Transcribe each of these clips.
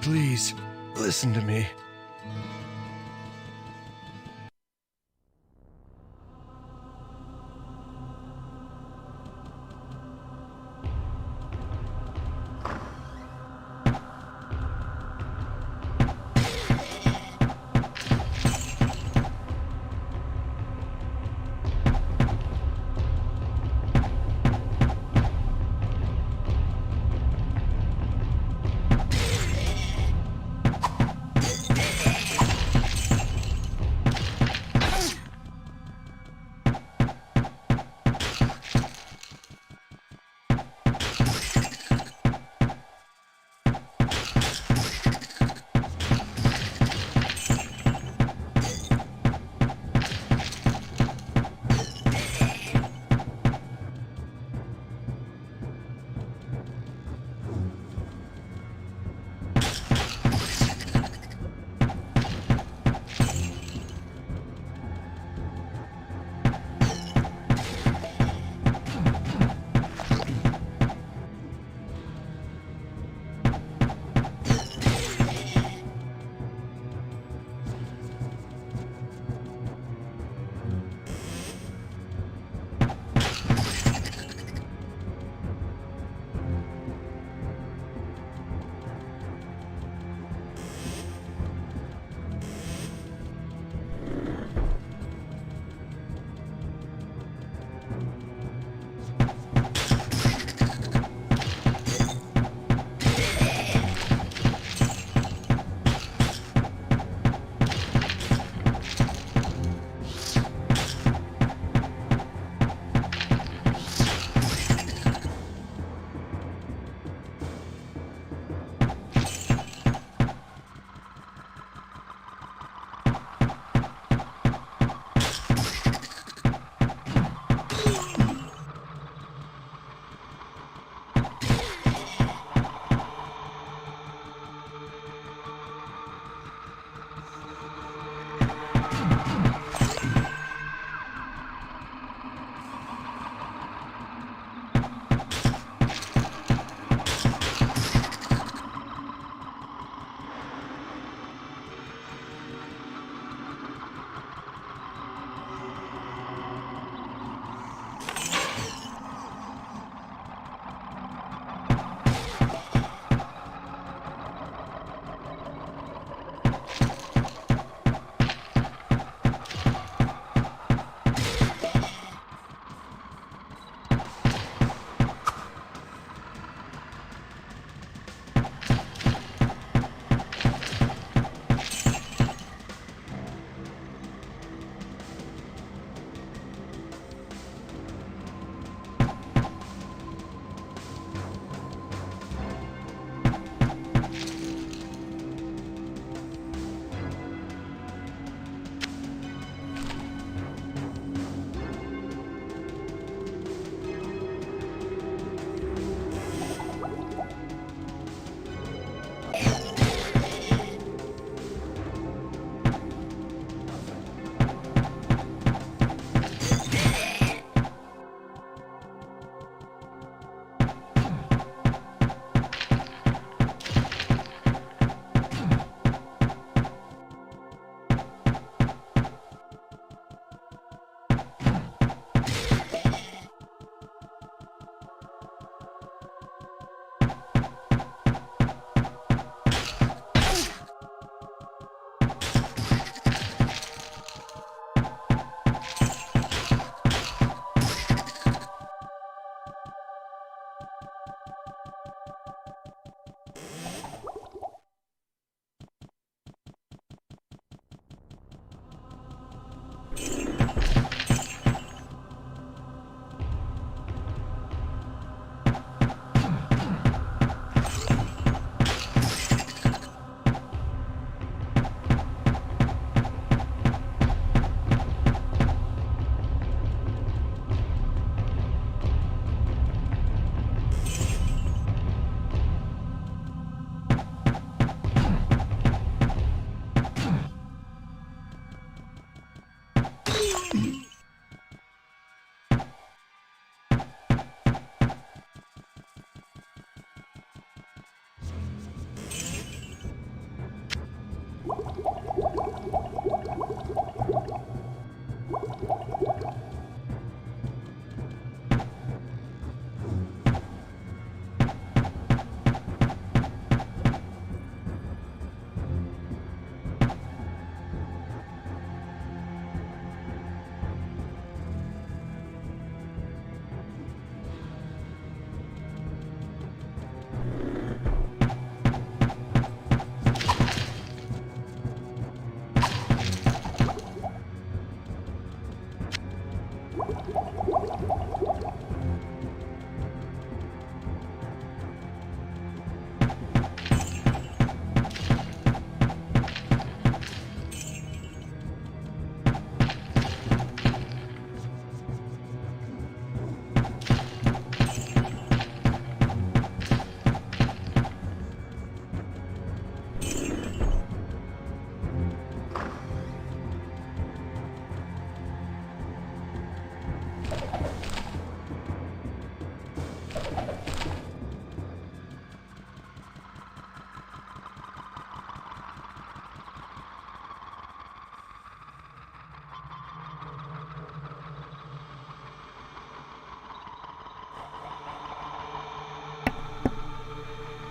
Please, listen to me.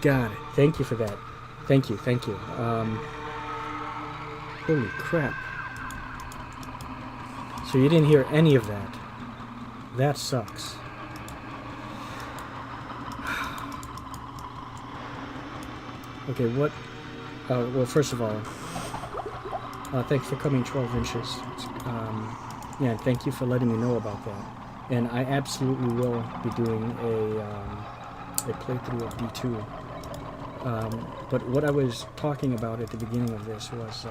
Got it. Thank you for that. Thank you. Holy crap. So you didn't hear any of that. That sucks. Okay, what... well, first of all, thanks for coming 12 inches. Yeah, and thank you for letting me know about that. And I absolutely will be doing a playthrough of D2. But what I was talking about at the beginning of this was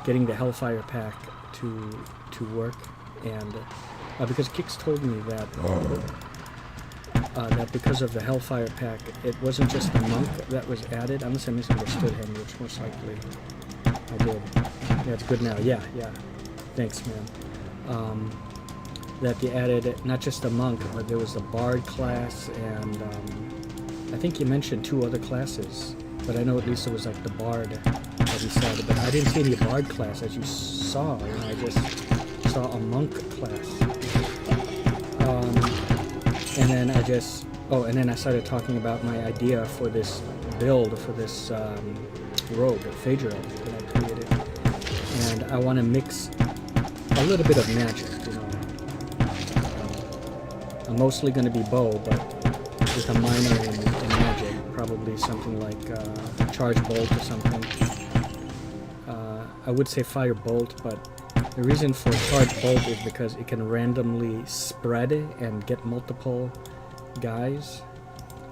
getting the Hellfire pack to work, and because Kix told me that that because of the Hellfire pack, it wasn't just the monk that was added, unless I misunderstood him, which most likely I did. Yeah, it's good now. Yeah. Thanks, man. That they added not just the monk, but there was the bard class, and I think you mentioned 2 other classes, but I know at least it was like the bard that he said, but I didn't see any bard class as you saw, and I just saw a monk class. And then and then I started talking about my idea for this build, for this rogue, Phaedra, that I created. And I want to mix a little bit of magic, you know. I'm mostly going to be bow, but with a minor in magic, probably something like charge bolt or something. I would say fire bolt, but the reason for charge bolt is because it can randomly spread and get multiple guys.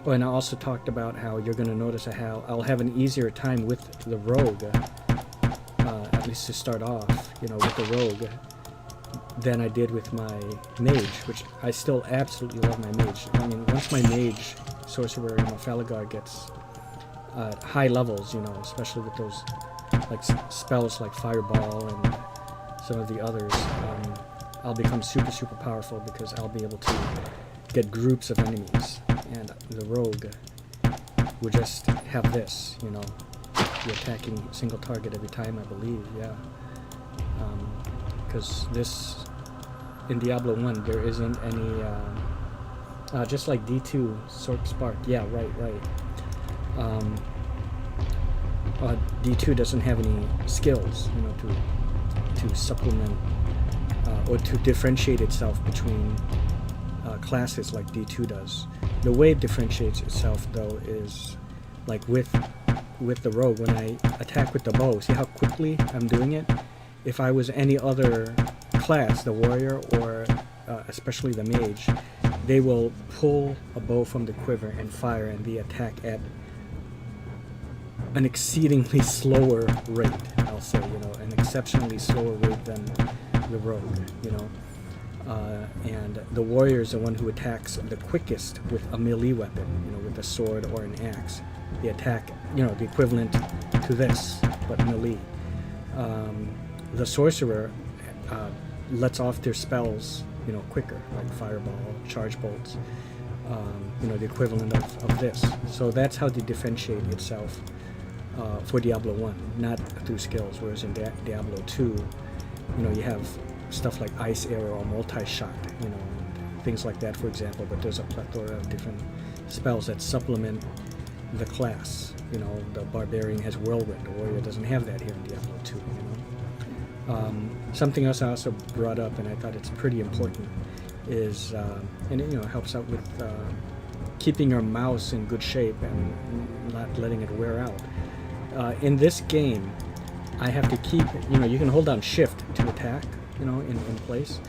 Oh, and I also talked about how you're going to notice how I'll have an easier time with the rogue, at least to start off, you know, with the rogue, than I did with my mage, which I still absolutely love my mage. I mean, once my mage, sorcerer, and Falagar gets high levels, you know, especially with those like spells like Fireball and some of the others, I'll become super, super powerful because I'll be able to get groups of enemies. And the rogue would just have this, you know, be attacking single target every time, I believe, yeah. Because this, in Diablo 1, there isn't any, just like D2, Sork Spark, yeah, right. D2 doesn't have any skills, you know, to supplement or to differentiate itself between classes like D2 does. The way it differentiates itself, though, is like with the rogue. When I attack with the bow, see how quickly I'm doing it? If I was any other class, the warrior or especially the mage, they will pull a bow from the quiver and fire, and they attack at an exceedingly slower rate, I'll say, you know, an exceptionally slower rate than the rogue, you know. And the warrior is the one who attacks the quickest with a melee weapon, you know, with a sword or an axe. They attack, you know, the equivalent to this, but melee. The sorcerer lets off their spells, you know, quicker, like fireball, charge bolts, you know, the equivalent of this. So that's how they differentiate itself for Diablo 1, not through skills, whereas in Diablo 2, you know, you have stuff like ice arrow or multi-shot, you know, and things like that, for example, but there's a plethora of different spells that supplement the class. You know, the barbarian has whirlwind, the warrior doesn't have that here in Diablo 2, you know. Something else I also brought up, and I thought it's pretty important, is, and it, you know, helps out with keeping your mouse in good shape and not letting it wear out. In this game, I have to keep, you know, you can hold down shift to attack, you know, in place.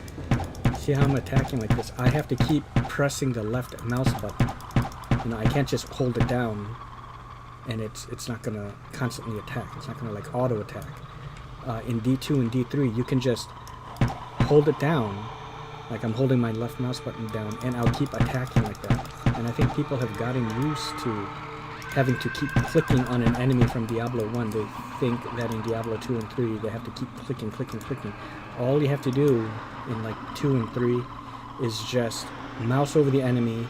See how I'm attacking like this? I have to keep pressing the left mouse button. You know, I can't just hold it down and it's not gonna constantly attack. It's not gonna like auto attack. In D2 and D3, you can just hold it down, like I'm holding my left mouse button down, and I'll keep attacking like that. And I think people have gotten used to having to keep clicking on an enemy from Diablo 1. They think that in Diablo 2 and 3, they have to keep clicking. All you have to do in like 2 and 3 is just mouse over the enemy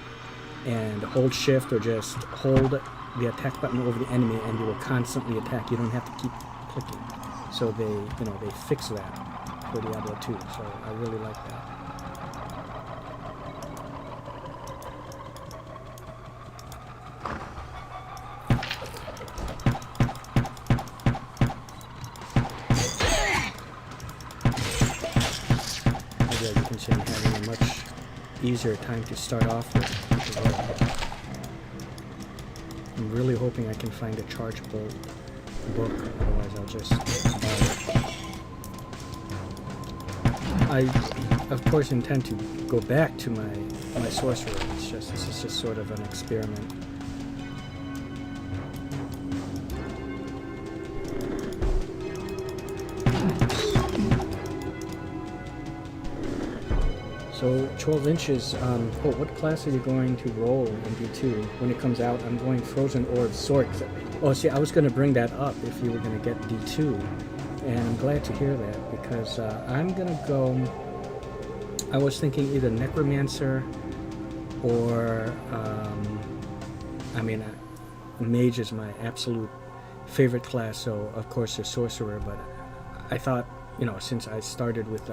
and hold shift, or just hold the attack button over the enemy, and you will constantly attack. You don't have to keep clicking. So they, you know, they fix that for Diablo 2. So I really like that. Maybe you can see I'm having a much easier time to start off with. I'm really hoping I can find a charge bolt book, otherwise I'll just buy it. I, of course, intend to go back to my sorcerer. This is just sort of an experiment. So 12 inches, what class are you going to roll in D2? When it comes out, I'm going Frozen Orb Sword. Oh, see, I was going to bring that up if you were going to get D2. And I'm glad to hear that, because I'm going to go, I was thinking either Necromancer or, I mean, Mage is my absolute favorite class, so of course there's Sorcerer, but I thought, you know, since I started with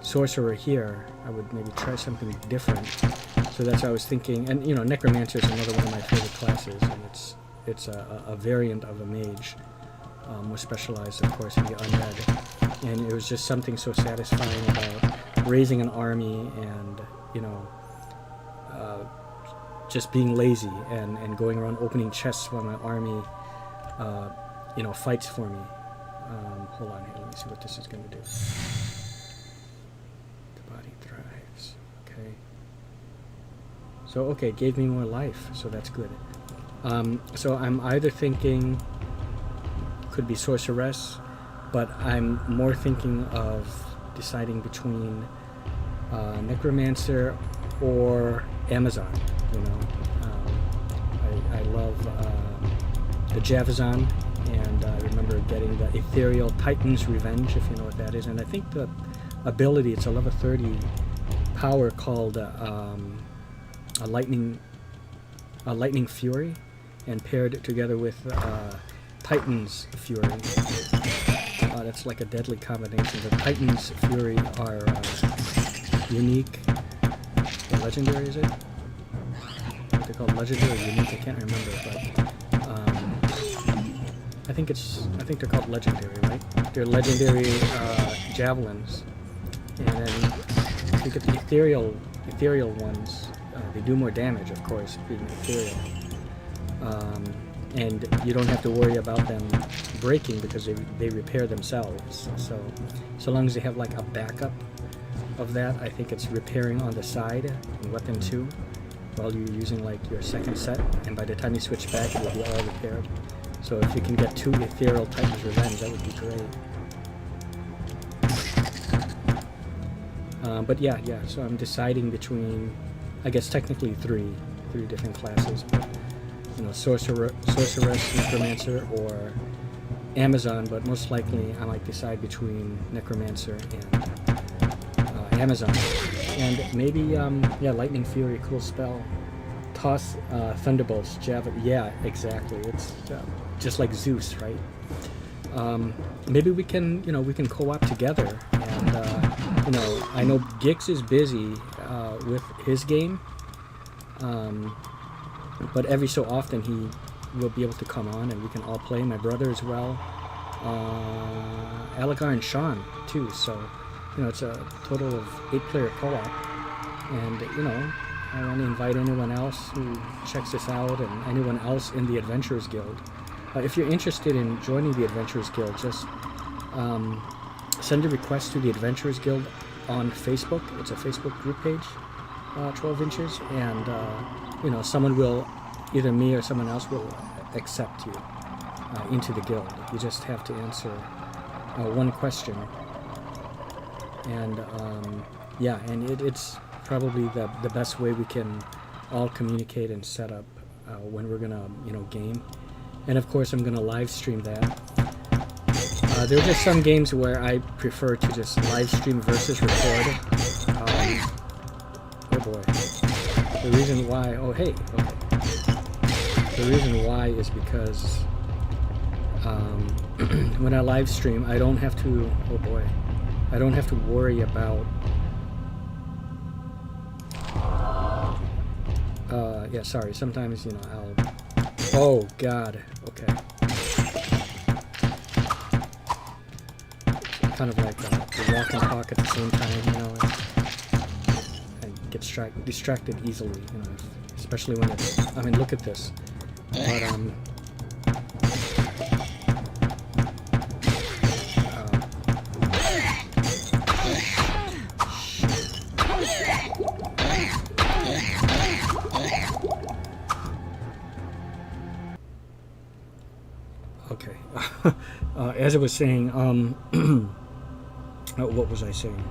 Sorcerer here, I would maybe try something different. So that's what I was thinking. And you know, Necromancer is another one of my favorite classes, and it's a variant of a mage, more specialized, of course, in the undead. And it was just something so satisfying about raising an army and, you know, just being lazy and going around opening chests while my army, you know, fights for me. Hold on here, let me see what this is going to do. So, okay, it gave me more life, so that's good. So I'm either thinking, could be Sorceress, but I'm more thinking of deciding between Necromancer or Amazon, you know. I love the Javazon, and I remember getting the Ethereal Titan's Revenge, if you know what that is. And I think the ability, it's a level 30 power called a lightning fury, and paired together with Titan's Fury. That's like a deadly combination. The Titan's Fury are unique. Or legendary, is it? What they call legendary or unique? I can't remember, but I think they're called legendary, right? They're legendary javelins, and then you get the ethereal ones. They do more damage, of course, being ethereal. And you don't have to worry about them breaking because they repair themselves. So long as you have like a backup of that, I think it's repairing on the side in Weapon 2 while you're using like your second set, and by the time you switch back, it will be all repaired. So if you can get 2 Ethereal Titan's Revenge, that would be great. But yeah, so I'm deciding between, I guess technically three different classes, but you know, Sorceress, Necromancer, or Amazon, but most likely I might decide between Necromancer and Amazon. And maybe, yeah, Lightning Fury, cool spell. Toss Thunderbolts, Java. Yeah, exactly. It's just like Zeus, right? Maybe we can, we can co-op together. And, I know Gix is busy with his game. But every so often he will be able to come on and we can all play. My brother as well. Alakar and Sean, too. So, it's a total of 8-player co-op. And, I want to invite anyone else who checks this out and anyone else in the Adventurers Guild. If you're interested in joining the Adventurers Guild, just send a request to the Adventurers Guild on Facebook. It's a Facebook group page, 12 inches, and someone will, either me or someone else will accept you into the guild. You just have to answer one question. And yeah, and it's probably the best way we can all communicate and set up when we're gonna game. And of course I'm gonna live stream that. There are just some games where I prefer to just live stream versus record. Oh boy. The reason why, okay. The reason why is because when I live stream, I don't have to, I don't have to worry about yeah, sorry, sometimes, I'll, oh god, okay. Kind of like the walk and talk at the same time, and get distracted easily, especially when it's, I mean, look at this. But, okay. As I was saying, what was I saying?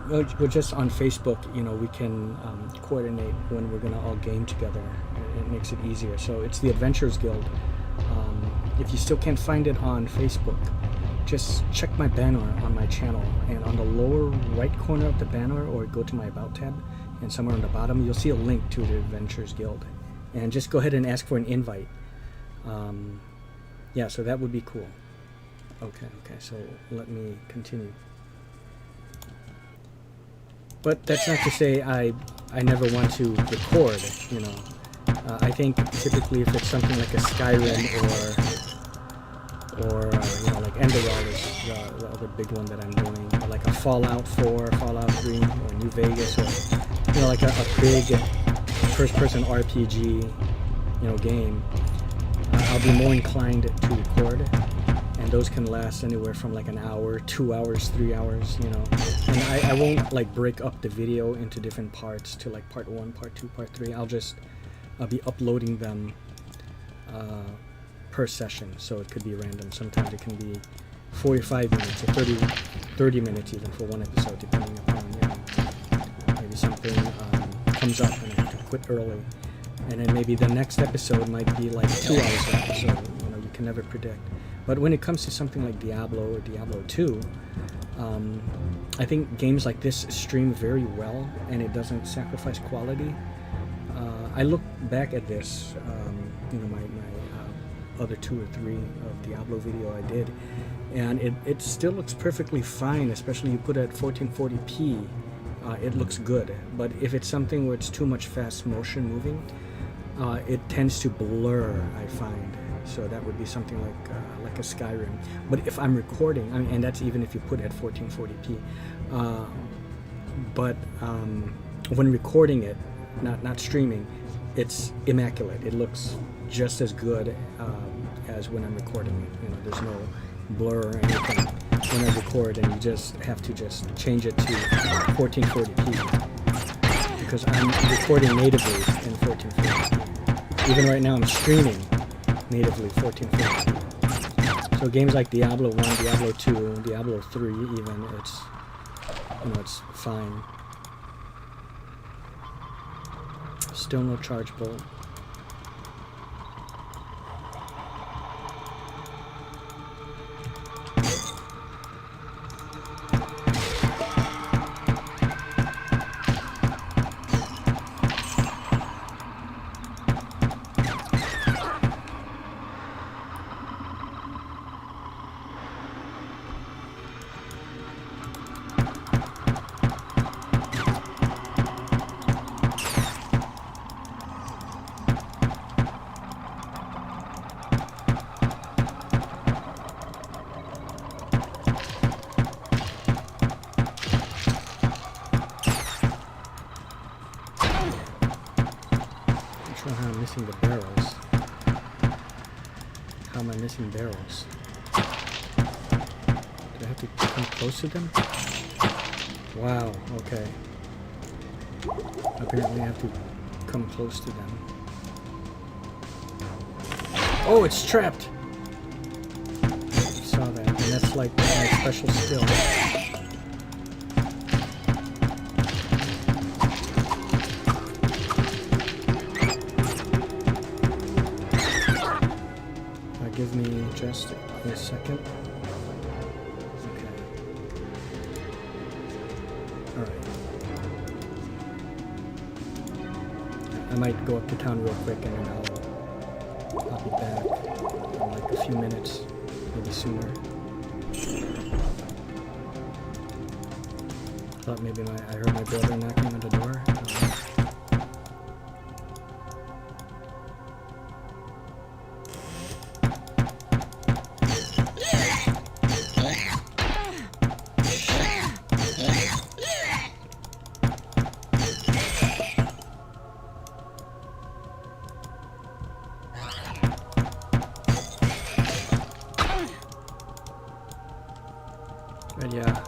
We're just on Facebook, we can coordinate when we're going to all game together. It makes it easier. So it's the Adventurers Guild. If you still can't find it on Facebook, just check my banner on my channel. And on the lower right corner of the banner, or go to my About tab, and somewhere on the bottom, you'll see a link to the Adventurers Guild. And just go ahead and ask for an invite. Yeah, so that would be cool. Okay, so let me continue. But that's not to say I never want to record, I think typically if it's something like a Skyrim or like Enderal is the other big one that I'm doing, or like a Fallout 4, Fallout 3, or New Vegas, or like a big first-person RPG, game, I'll be more inclined to record. And those can last anywhere from like an hour, 2 hours, 3 hours, and I won't like break up the video into different parts to like part 1, part 2, part 3. I'll be uploading them per session, so it could be random. Sometimes it can be 45 minutes or 30 minutes even for one episode, depending upon, maybe something comes up and I have to quit early. And then maybe the next episode might be like 2 hours long, so you can never predict. But when it comes to something like Diablo or Diablo 2, I think games like this stream very well, and it doesn't sacrifice quality. I look back at this, my other 2 or 3 of Diablo video I did, and it still looks perfectly fine, especially you put it at 1440p. It looks good. But if it's something where it's too much fast motion moving, it tends to blur, I find. So that would be something like a Skyrim. But if I'm recording, and that's even if you put it at 1440p. But when recording it, not streaming, it's immaculate. It looks just as good as when I'm recording it. There's no blur or anything when I record, and you just have to just change it to 1440p because I'm recording natively in 1440p. Even right now, I'm streaming natively 1440p. So games like Diablo 1, Diablo 2, Diablo 3 even, it's fine. Still no charge bolt. missing the barrels? How am I missing barrels? Do I have to come close to them? Wow, okay. Apparently I have to come close to them. Oh, it's trapped! I saw that, and that's like my special skill. Give me just a second. Okay. Alright. I might go up to town real quick and then I'll be back in like a few minutes, maybe sooner. Thought maybe I heard my brother knocking on the door. But yeah,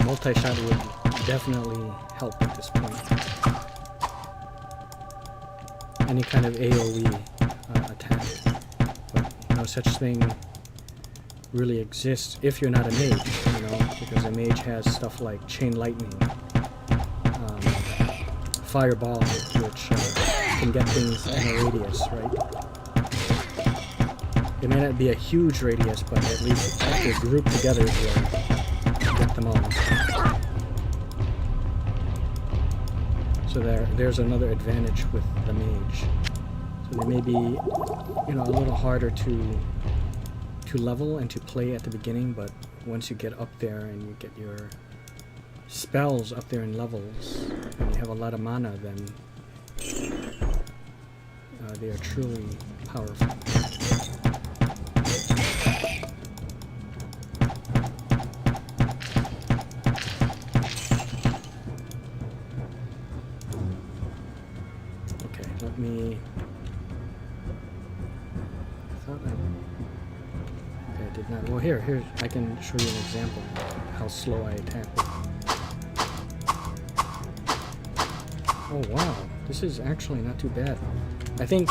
multi-shot would definitely help at this point. Any kind of AoE attack, but no such thing really exists if you're not a mage, you know, because a mage has stuff like chain lightning, fireball, which can get things in a radius, right? It may not be a huge radius, but at least if they're grouped together, you'll get them all. So there's another advantage with the mage. So they may be, you know, a little harder to level and to play at the beginning, but once you get up there and you get your spells up there in levels, and you have a lot of mana, then they are truly powerful. Let me... I thought I... Okay, I did not... Well, here, I can show you an example of how slow I attack with. Oh, wow. This is actually not too bad. I think...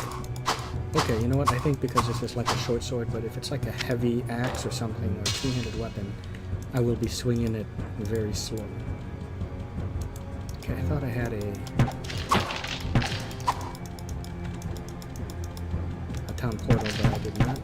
Okay, you know what? I think because this is like a short sword, but if it's like a heavy axe or something, or a two-handed weapon, I will be swinging it very slow. Okay, I thought I had a town portal, but I did not.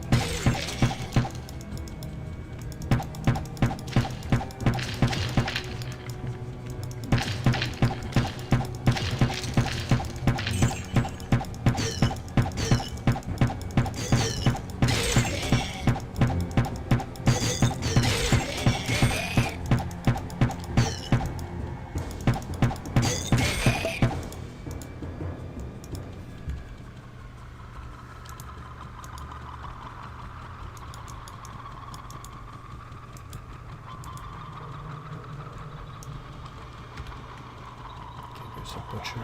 There's a butcher.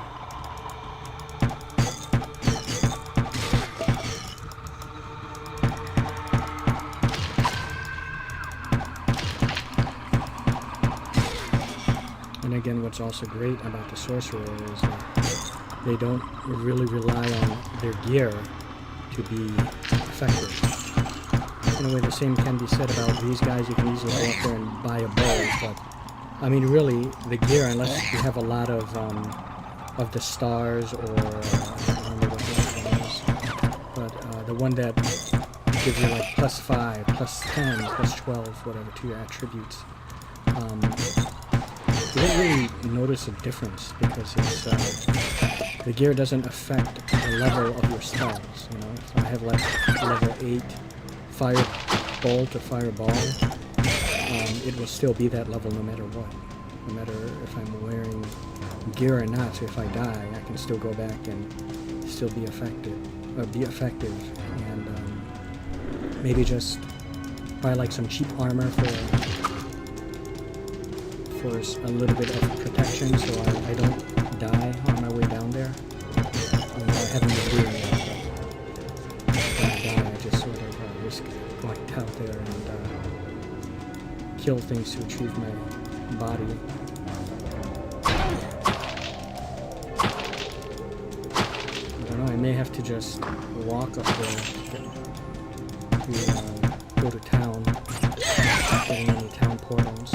And again, what's also great about the sorcerer is they don't really rely on their gear to be effective. In a way, the same can be said about these guys. You can easily go up there and buy a bow, but I mean, really, the gear, unless you have a lot of the stars, or I don't remember what the other one is, but the one that gives you like +5, +10, +12, whatever, to your attributes. You don't really notice a difference because it's the gear doesn't affect the level of your spells. You know, if I have like level 8 fire bolt or fireball, it will still be that level no matter what. No matter if I'm wearing gear or not. So if I die, I can still go back and still be effective, and maybe just buy like some cheap armor for a little bit of protection, so I don't die on my way down there. And I haven't been doing it. But when I die, I just sort of risk going out there and kill things to achieve my body. I don't know, I may have to just walk up there to go to town. Not getting any town portals.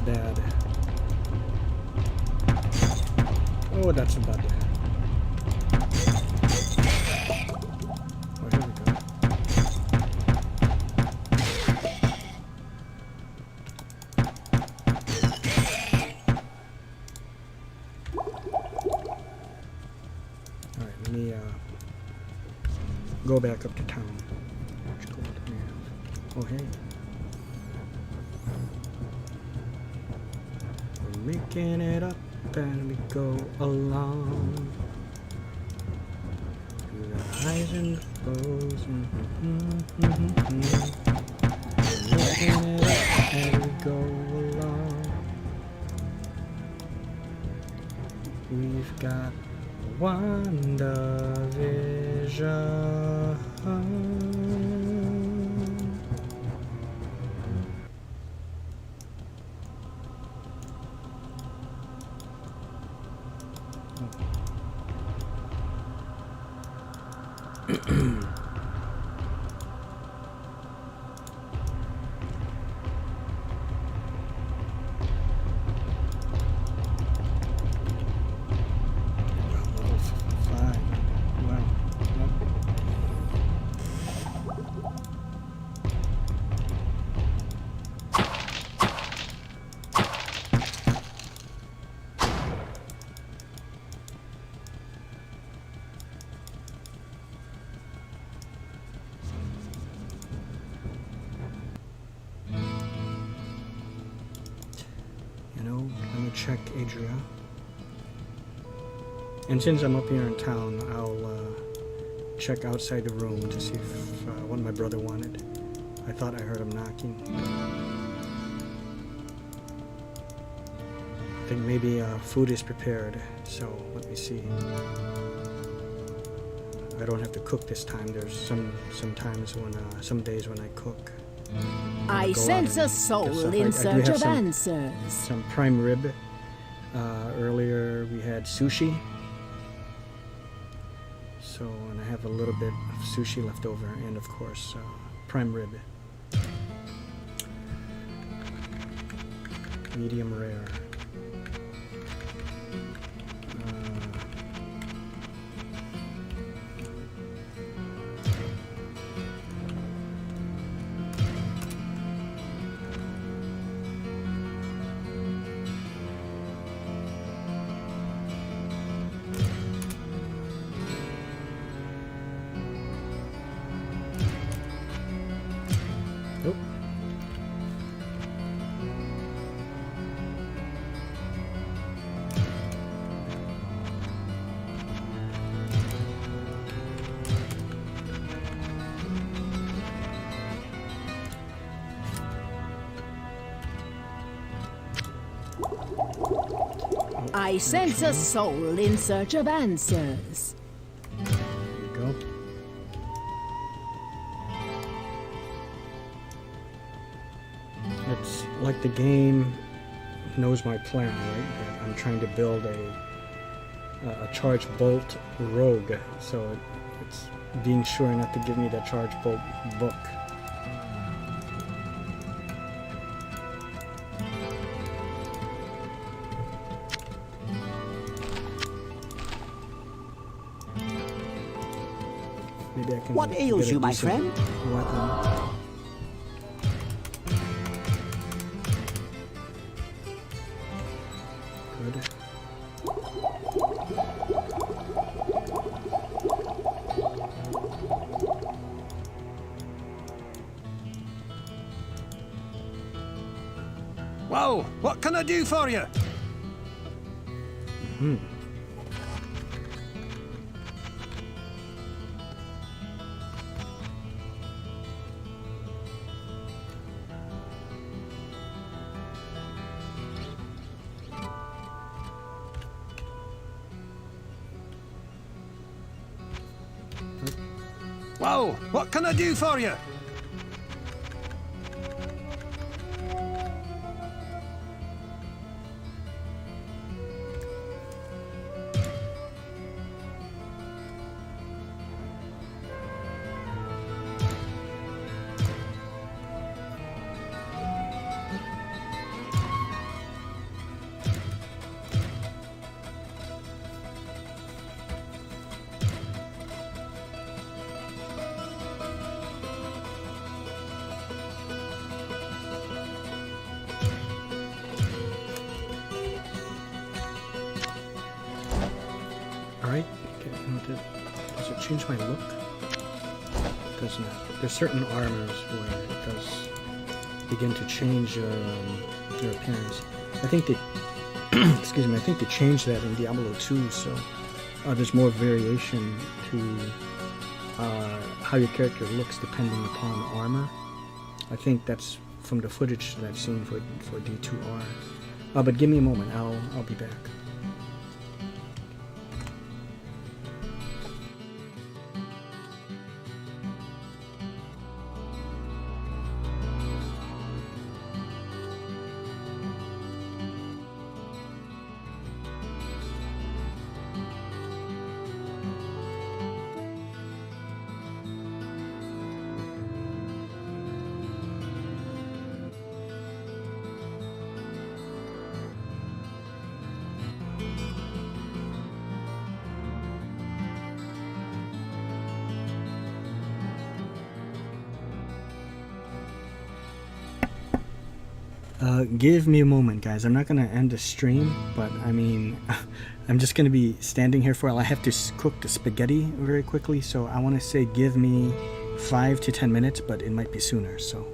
Bad. Oh, that's a bad. Oh, here we go. Alright, let me go back up to town. Which gold do we have? Oh, hey. Making it up and we go along through the highs and the lows. Making it up and we go along. We've got WandaVision. Check Adria. And since I'm up here in town, I'll check outside the room to see if what my brother wanted. I thought I heard him knocking. I think maybe food is prepared, so let me see. I don't have to cook this time. There's some times when some days when I cook. I sense a soul in search of answers. Some prime rib. Earlier we had sushi. So, and I have a little bit of sushi left over, and of course, prime rib. Medium rare. Nope. I sense a soul in search of answers. There you go. It's like the game knows my plan, right? That I'm trying to build a charge bolt rogue, so it's being sure not to give me the charge bolt book. Maybe I can. What get ails a you, my decent friend? Weapon. Good. Whoa, what can I do for you? Whoa, what can I do for you? Alright. Okay, does it change my look? It does not. There's certain armors where it does begin to change your appearance. I think they excuse me, I think they changed that in Diablo 2, so there's more variation to how your character looks depending upon armor. I think that's from the footage that I've seen for D2R. But give me a moment, I'll be back. Give me a moment, guys. I'm not gonna end the stream, but I mean, I'm just gonna be standing here for a while. I have to cook the spaghetti very quickly, so I want to say give me 5 to 10 minutes, but it might be sooner, so.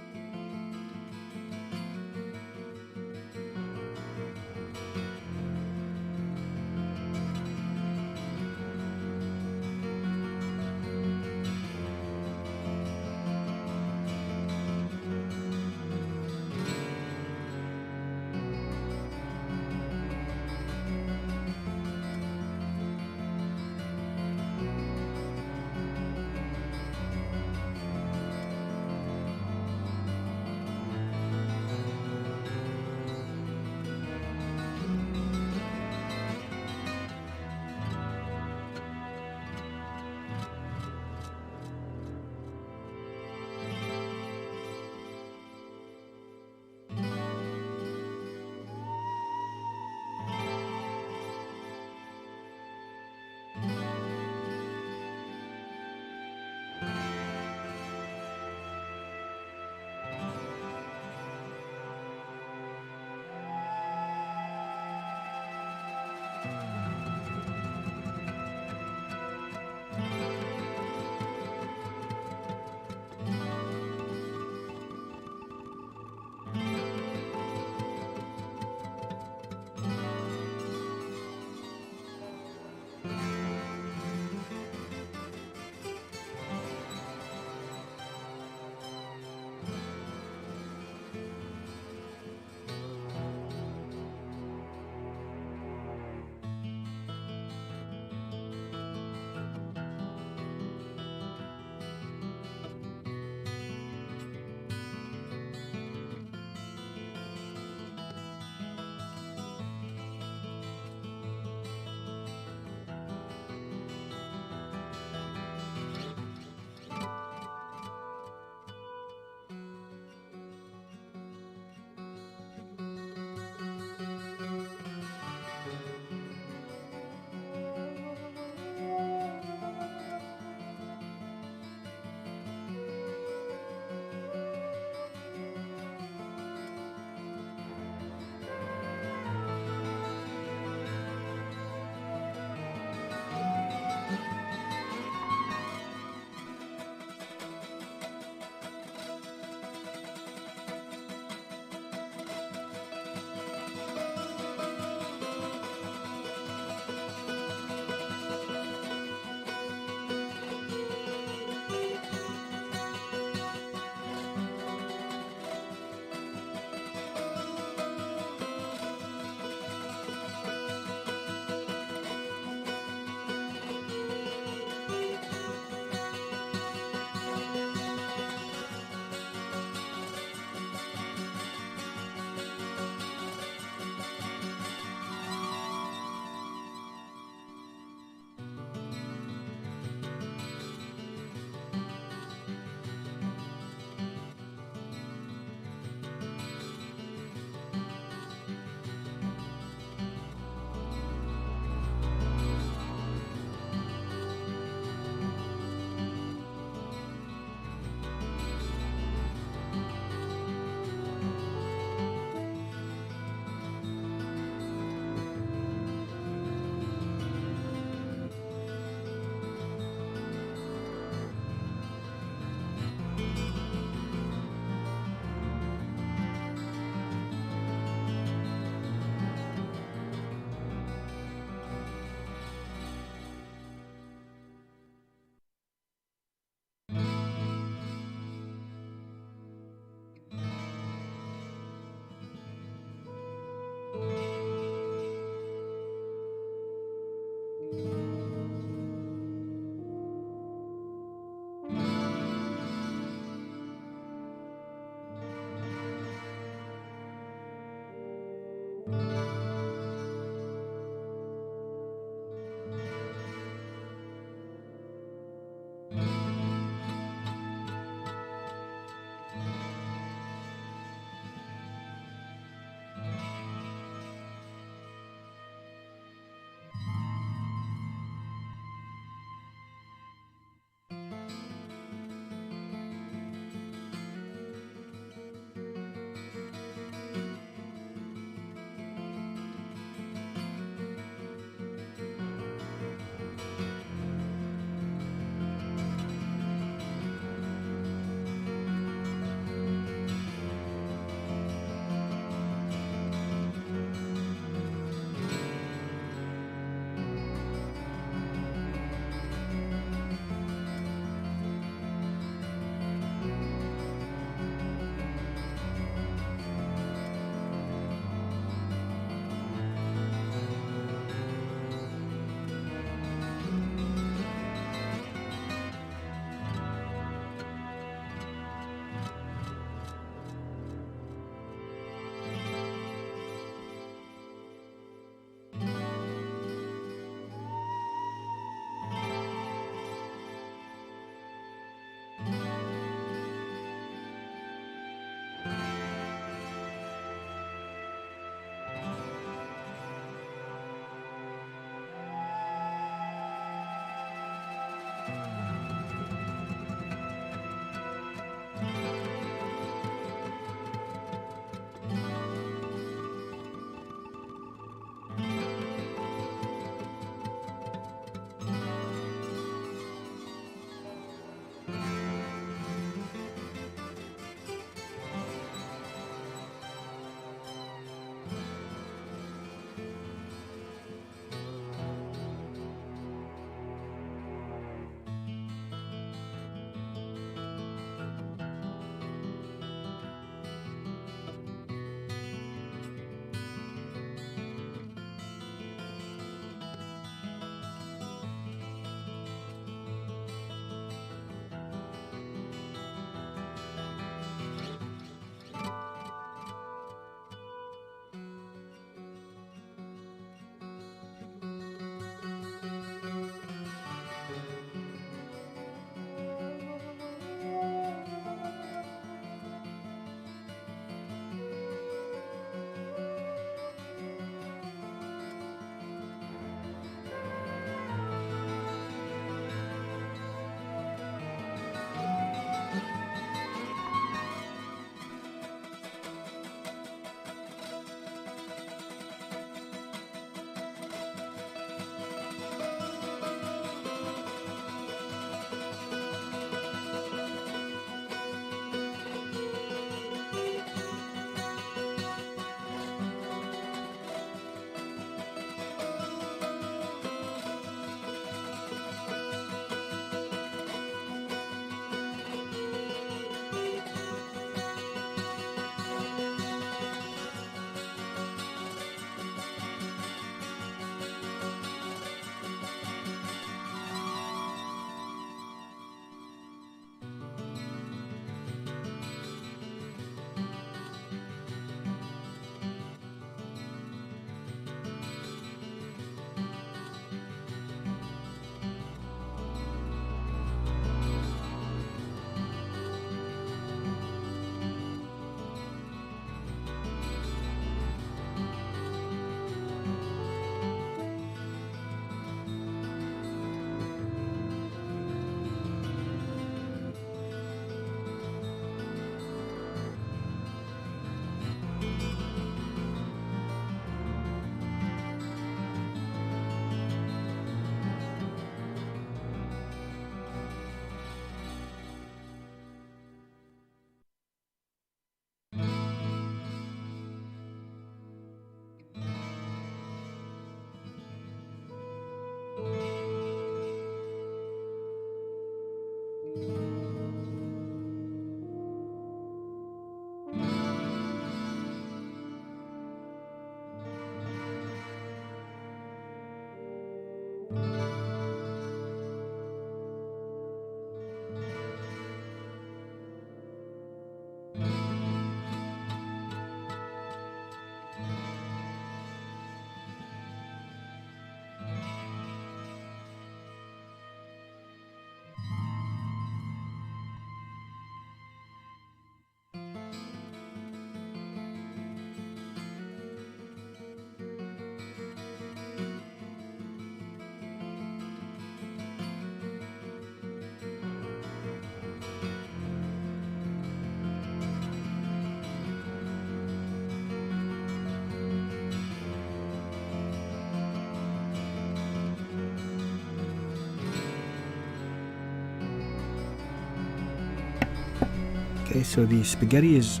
Okay, so the spaghetti is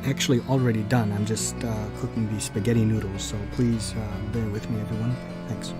actually already done. I'm just cooking the spaghetti noodles, so please bear with me, everyone. Thanks.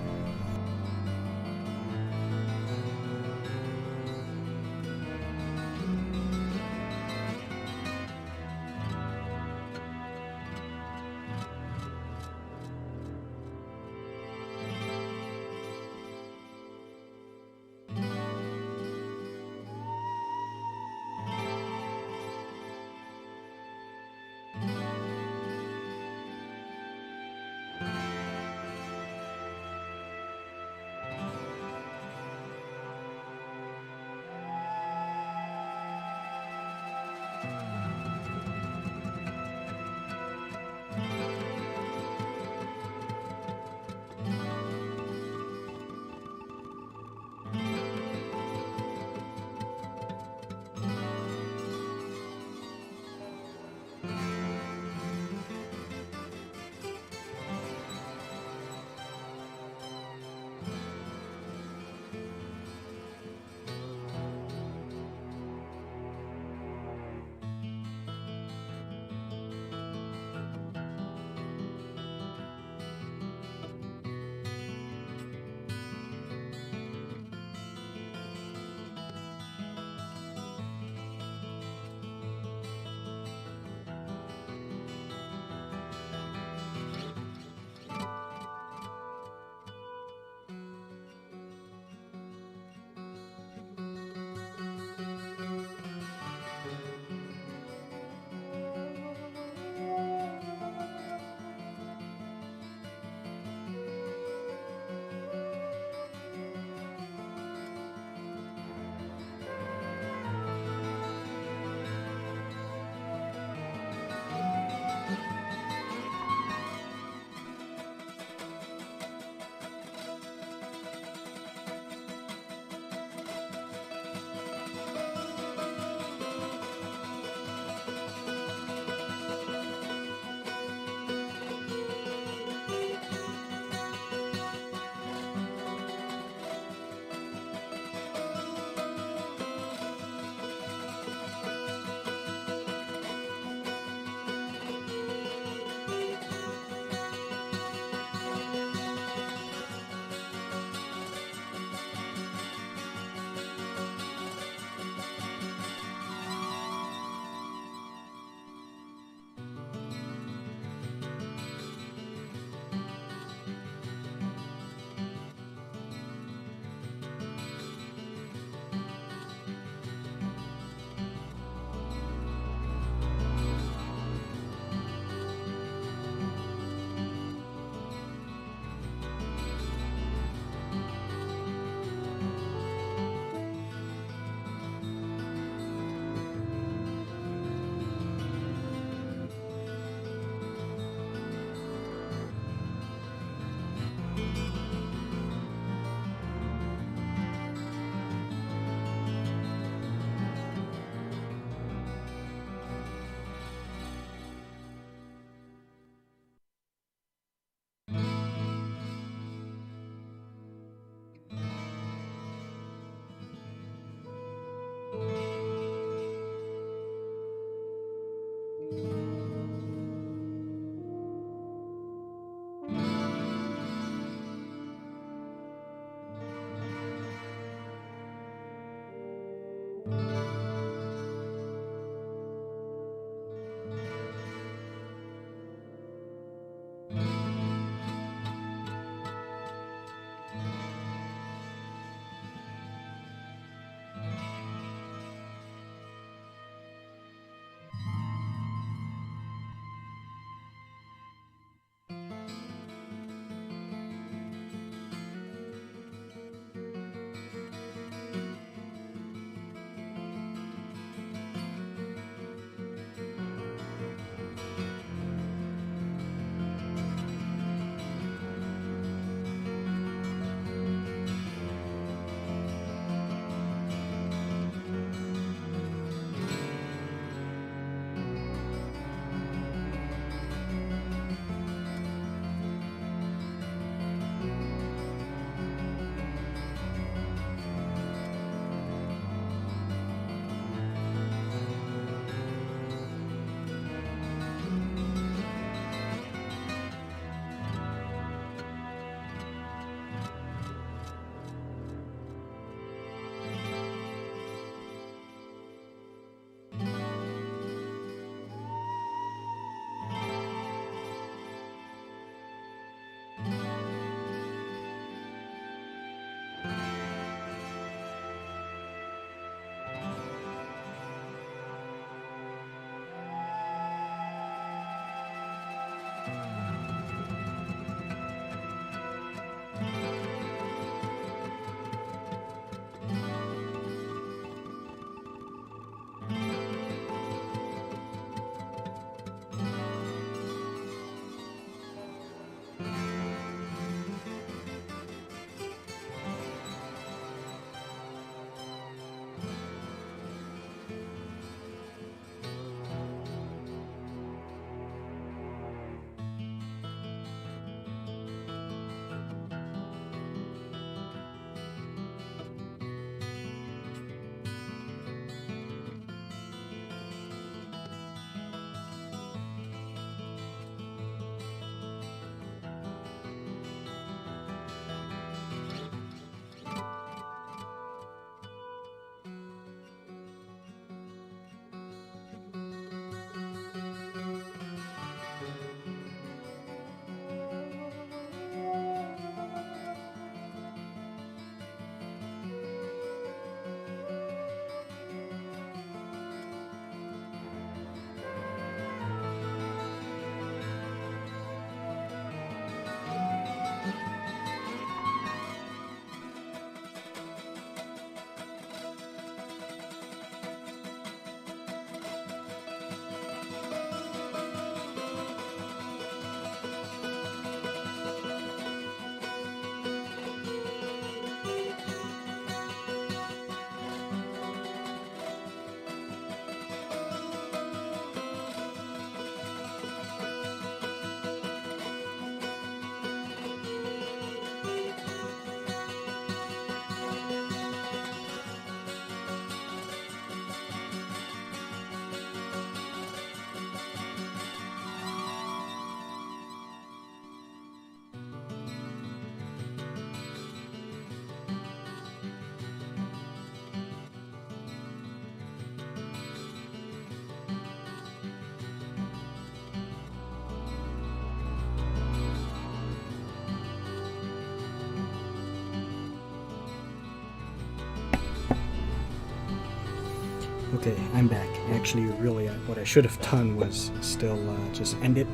Okay, I'm back. Actually, really, what I should have done was still just end it.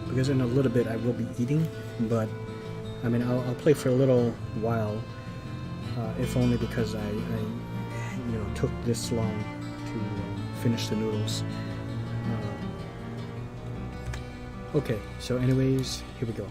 Because in a little bit I will be eating, but I mean, I'll play for a little while, if only because I took this long to finish the noodles. Okay, so anyways, here we go.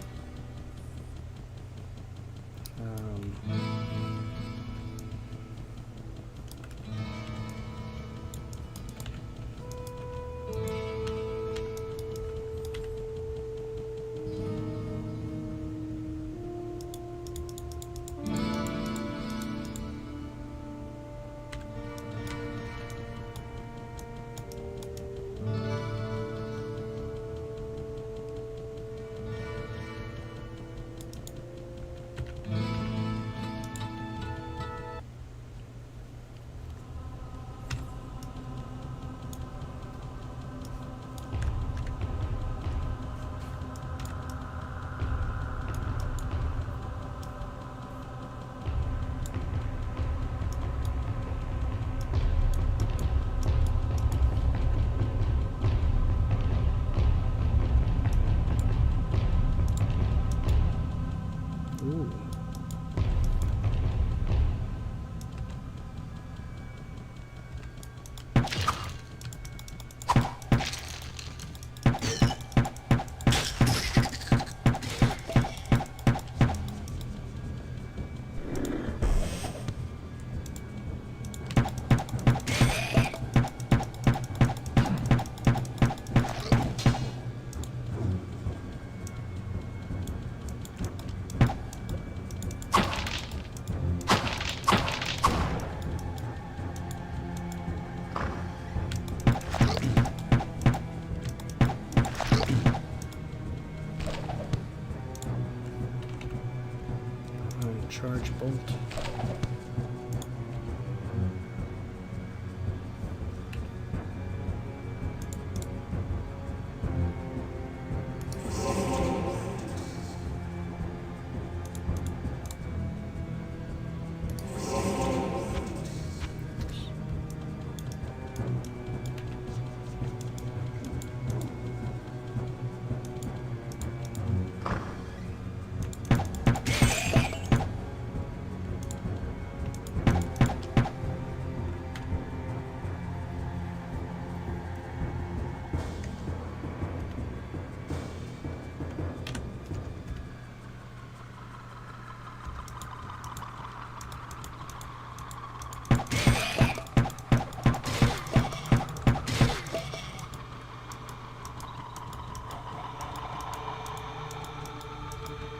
Ooh. Charge bolt.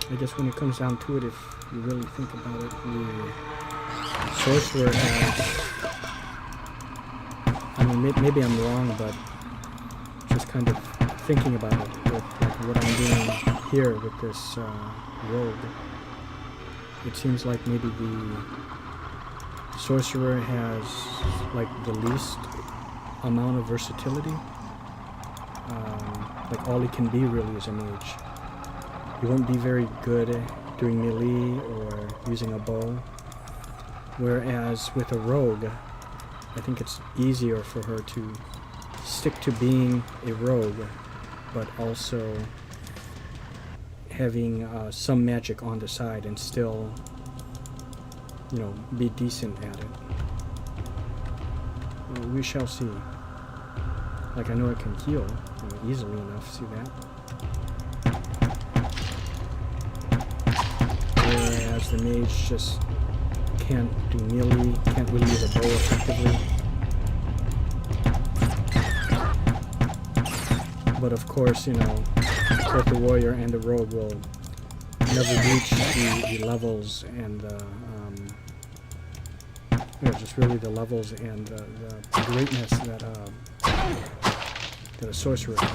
I guess when it comes down to it, if you really think about it, the sorcerer has, I mean, maybe I'm wrong, but just kind of thinking about it with like, what I'm doing here with this rogue, it seems like maybe the sorcerer has like the least amount of versatility. Like all he can be really is a mage. He won't be very good at doing melee or using a bow. Whereas with a rogue, I think it's easier for her to stick to being a rogue, but also having some magic on the side and still, you know, be decent at it. Well, we shall see. Like, I know it can heal easily enough, see that? Whereas the mage just can't do melee, can't really use a bow effectively. But of course, you know, both the warrior and the rogue will never reach the levels and just really the levels and the greatness that a sorcerer has.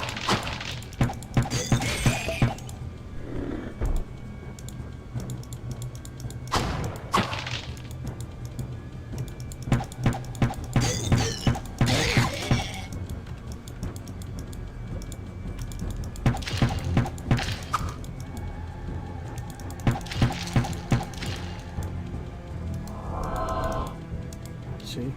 See?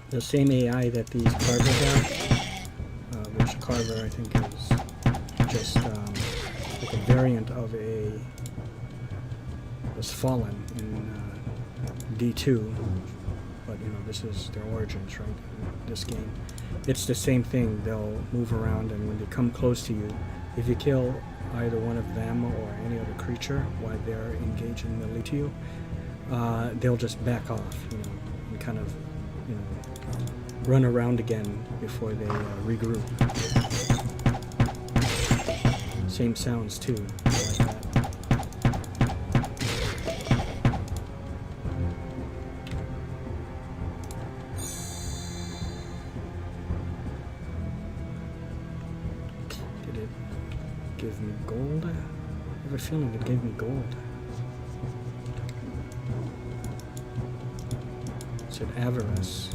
the same AI that these Carver have, which Carver I think is just like a variant of was Fallen in D2, but you know, this is their origins, right? In this game, it's the same thing. They'll move around, and when they come close to you, if you kill either one of them or any other creature while they're engaged in melee to you, they'll just back off, you know, and kind of, you know, run around again before they regroup. Same sounds too, like that. Did it give me gold? I have a feeling it gave me gold. It said avarice.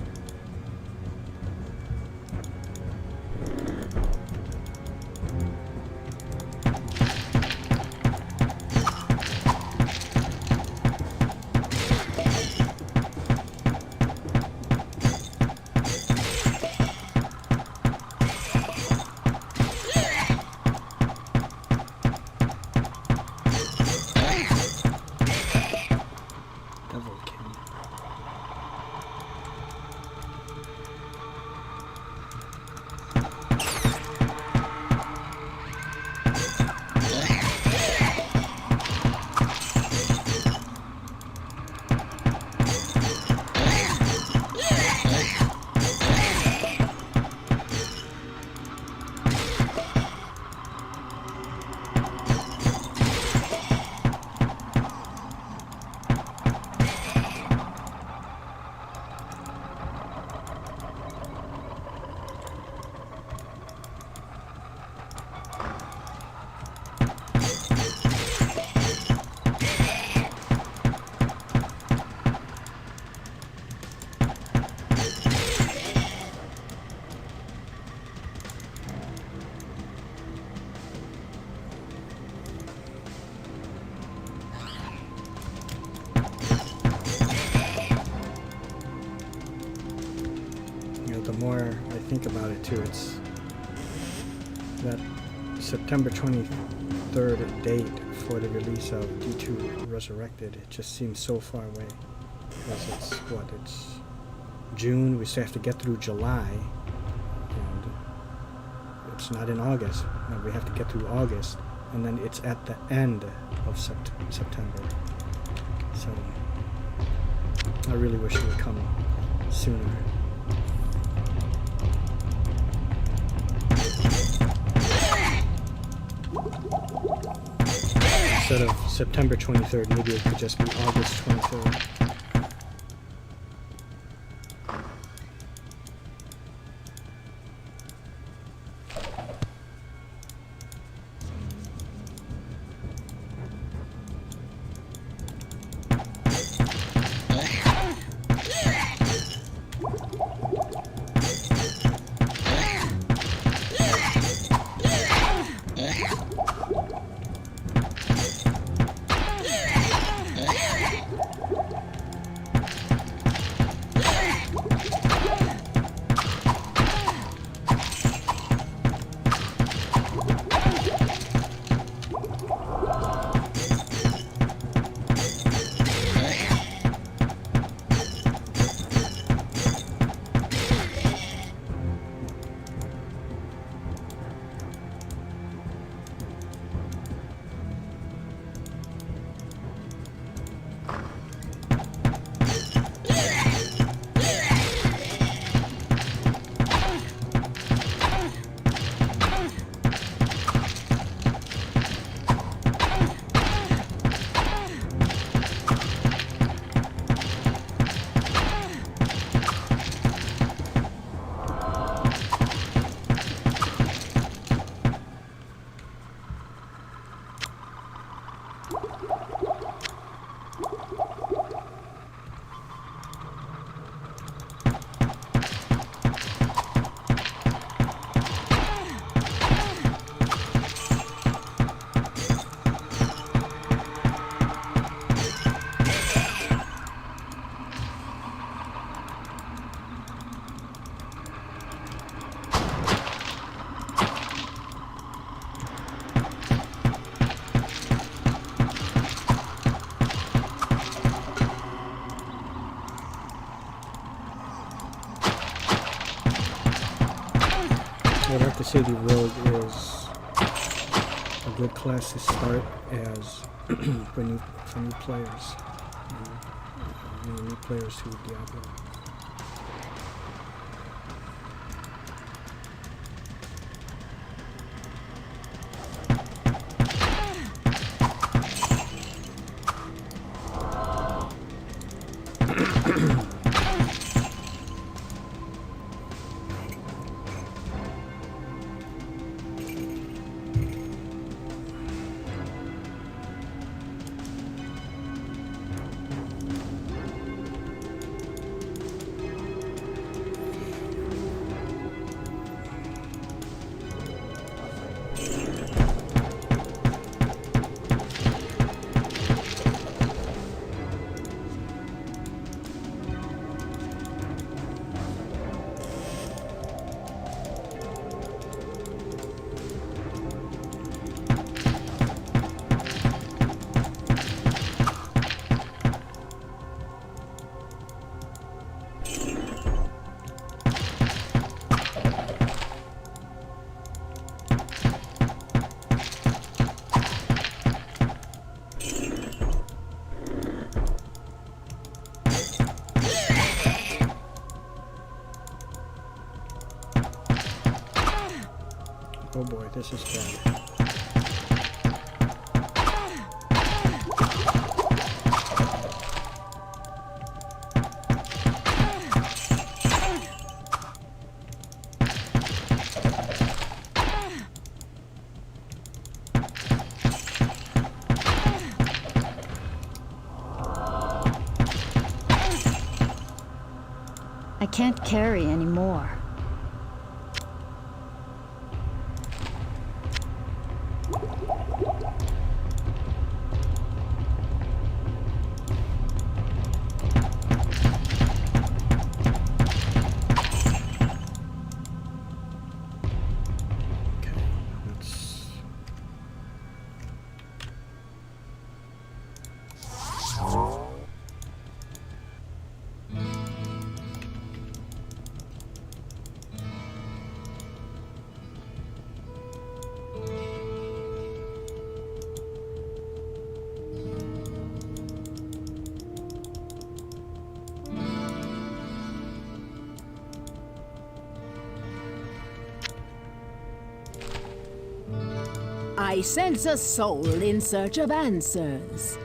The more I think about it too, it's that September 23rd date for the release of D2 Resurrected. It just seems so far away, because it's June, we still have to get through July, and it's not in August, and we have to get through August, and then it's at the end of September. So I really wish it would come sooner. Instead of September 23rd, maybe it could just be August 23rd. would have to say the rogue is a good class to start as for new players. New players to Diablo. Oh boy, this is bad. I can't carry anymore. I sense a soul in search of answers.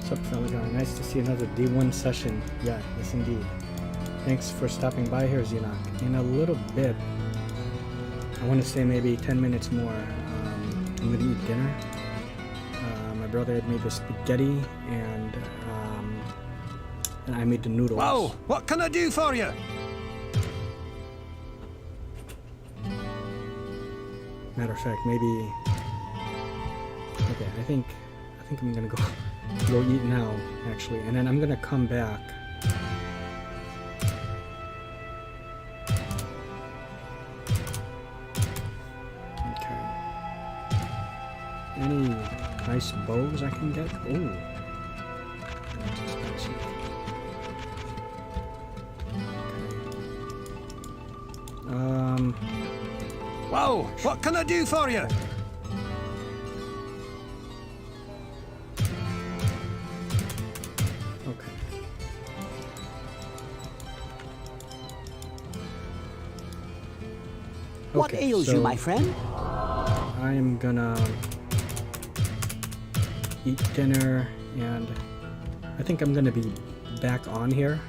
What's up, fella guy? Nice to see another D1 session. Yeah, yes indeed. Thanks for stopping by here, Xenoc. In a little bit, I want to say maybe 10 minutes more, I'm going to eat dinner. My brother had made the spaghetti, and I made the noodles. Whoa! What can I do for you? Matter of fact, maybe... Okay, I think I'm gonna go eat now, actually, and then I'm gonna come back. Okay. Any nice bows I can get? Ooh. That's expensive. Okay. Whoa! What can I do for you? What ails you, my friend? I'm gonna eat dinner, and I think I'm gonna be back on here,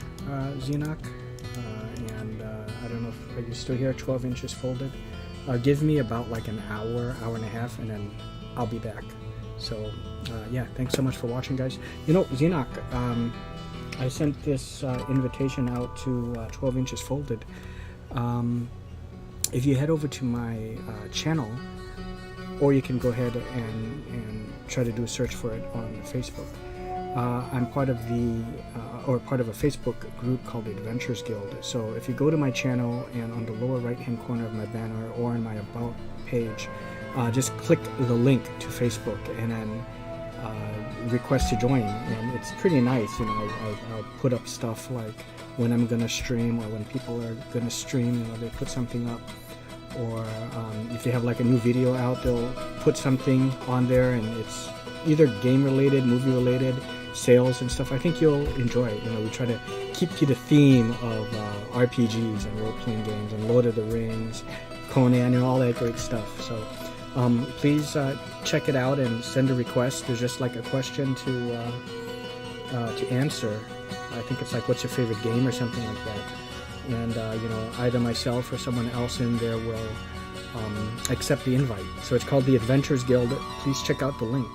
Xenoc. Are you still here? 12 inches folded. Give me about like an hour, hour and a half, and then I'll be back. So yeah, thanks so much for watching, guys. You know, Xenoc, I sent this invitation out to 12 inches folded. If you head over to my channel, or you can go ahead and try to do a search for it on Facebook. I'm part of part of a Facebook group called the Adventures Guild. So if you go to my channel and on the lower right hand corner of my banner or on my About page, just click the link to Facebook and then request to join. And it's pretty nice, you know. I'll put up stuff like when I'm gonna stream, or when people are gonna stream, you know, they put something up. Or if they have like a new video out, they'll put something on there, and it's either game related, movie related, sales and stuff. I think you'll enjoy it. You know, we try to keep to the theme of RPGs and role-playing games and Lord of the Rings, Conan, and all that great stuff. So please check it out and send a request. There's just like a question to answer. I think it's like, what's your favorite game or something like that. And you know, either myself or someone else in there will accept the invite. So it's called the Adventures Guild. Please check out the link.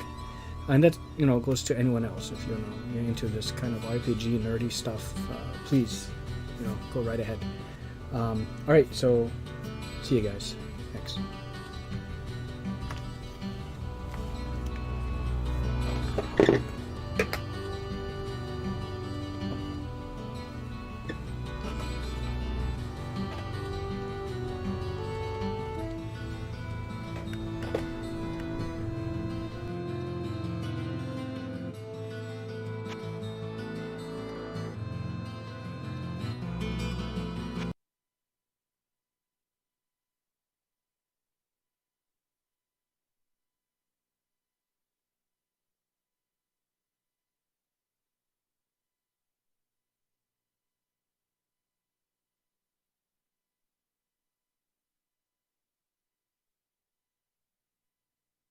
And that, you know, goes to anyone else. If you're into this kind of RPG nerdy stuff, please, you know, go right ahead. All right, so see you guys. Thanks.